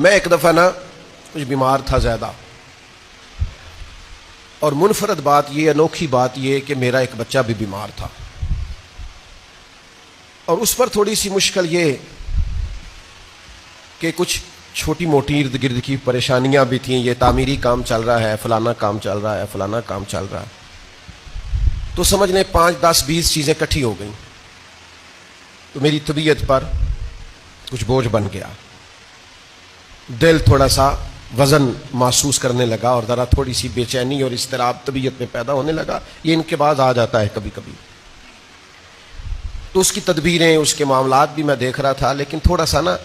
میں ایک دفعہ نا کچھ بیمار تھا زیادہ، اور منفرد بات یہ، انوکھی بات یہ کہ میرا ایک بچہ بھی بیمار تھا، اور اس پر تھوڑی سی مشکل یہ کہ کچھ چھوٹی موٹی ارد گرد کی پریشانیاں بھی تھیں، یہ تعمیری کام چل رہا ہے، فلانا کام چل رہا ہے، فلانا کام چل رہا ہے، تو سمجھ لیں 5 10 20 چیزیں اکٹھی ہو گئیں، تو میری طبیعت پر کچھ بوجھ بن گیا، دل تھوڑا سا وزن محسوس کرنے لگا، اور ذرا تھوڑی سی بے چینی اور اضطراب طبیعت میں پیدا ہونے لگا۔ یہ ان کے بعد آ جاتا ہے کبھی کبھی، تو اس کی تدبیریں، اس کے معاملات بھی میں دیکھ رہا تھا، لیکن تھوڑا سا نا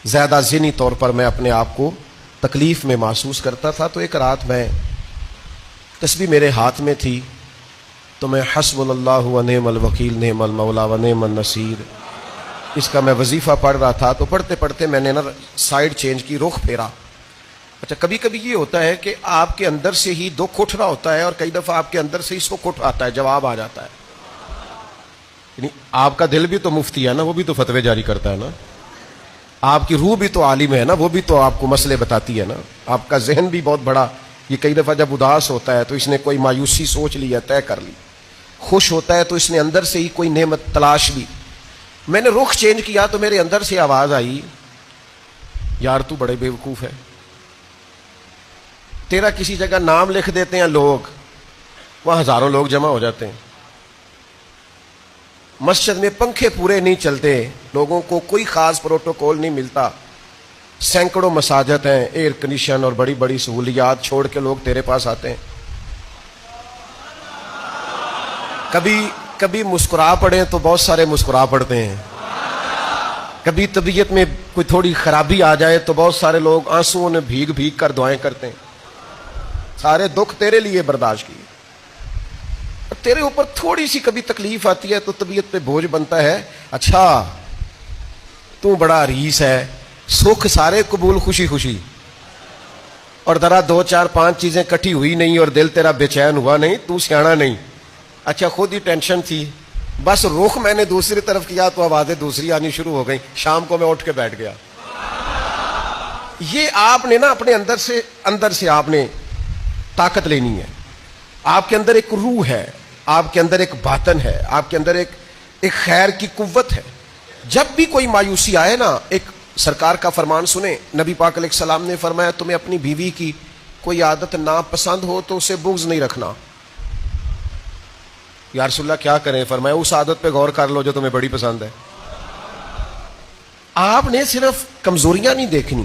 زیادہ ذہنی طور پر میں اپنے آپ کو تکلیف میں محسوس کرتا تھا۔ تو ایک رات میں تسبیح میرے ہاتھ میں تھی، تو میں حسبنا اللہ و نعم الوکیل نعم المولا و نعم النصیر، اس کا میں وظیفہ پڑھ رہا تھا۔ تو پڑھتے پڑھتے میں نے نا سائیڈ چینج کی، رخ پھیرا۔ اچھا، کبھی کبھی یہ ہوتا ہے کہ آپ کے اندر سے ہی دکھ اٹھ رہا ہوتا ہے، اور کئی دفعہ آپ کے اندر سے ہی سکھ اٹھ آتا ہے، جواب آ جاتا ہے۔ یعنی آپ کا دل بھی تو مفتی ہے نا، وہ بھی تو فتوے جاری کرتا ہے نا، آپ کی روح بھی تو عالم ہے نا، وہ بھی تو آپ کو مسئلے بتاتی ہے نا، آپ کا ذہن بھی بہت بڑا، یہ کئی دفعہ جب اداس ہوتا ہے تو اس نے کوئی مایوسی سوچ لی ہے، طے کر لی، خوش ہوتا ہے تو اس نے اندر سے ہی کوئی نعمت تلاش لی۔ میں نے رخ چینج کیا تو میرے اندر سے آواز آئی، یار تو بڑے بیوقوف ہے، تیرا کسی جگہ نام لکھ دیتے ہیں لوگ، وہاں ہزاروں لوگ جمع ہو جاتے ہیں، مسجد میں پنکھے پورے نہیں چلتے، لوگوں کو کوئی خاص پروٹوکول نہیں ملتا، سینکڑوں مساجد ہیں، ایئر کنڈیشن اور بڑی بڑی سہولیات چھوڑ کے لوگ تیرے پاس آتے ہیں۔ کبھی مسکرا پڑیں تو بہت سارے مسکرا پڑتے ہیں، کبھی طبیعت میں کوئی تھوڑی خرابی آ جائے تو بہت سارے لوگ آنسوؤں نے بھیگ بھیگ کر دعائیں کرتے ہیں، سارے دکھ تیرے لیے برداشت کیے۔ تیرے اوپر تھوڑی سی کبھی تکلیف آتی ہے تو طبیعت پہ بوجھ بنتا ہے، اچھا تو بڑا عریس ہے، سکھ سارے قبول خوشی خوشی، اور ذرا 2 4 5 چیزیں کٹھی ہوئی نہیں اور دل تیرا بے چین ہوا نہیں، تو سیاںا نہیں، اچھا خود ہی ٹینشن تھی، بس رخ میں نے دوسری طرف کیا تو آوازیں دوسری آنی شروع ہو گئیں، شام کو میں اٹھ کے بیٹھ گیا۔ یہ آپ نے نا اپنے اندر سے آپ نے طاقت لینی ہے، آپ کے اندر ایک روح ہے، آپ کے اندر ایک باطن ہے، آپ کے اندر ایک خیر کی قوت ہے۔ جب بھی کوئی مایوسی آئے نا، ایک سرکار کا فرمان سنیں، نبی پاک علیہ السلام نے فرمایا تمہیں اپنی بیوی کی کوئی عادت ناپسند ہو تو اسے بغض نہیں رکھنا۔ یا رسول اللہ کیا کریں؟ فرمایا اس عادت پہ غور کر لو جو تمہیں بڑی پسند ہے۔ آپ نے صرف کمزوریاں نہیں دیکھنی،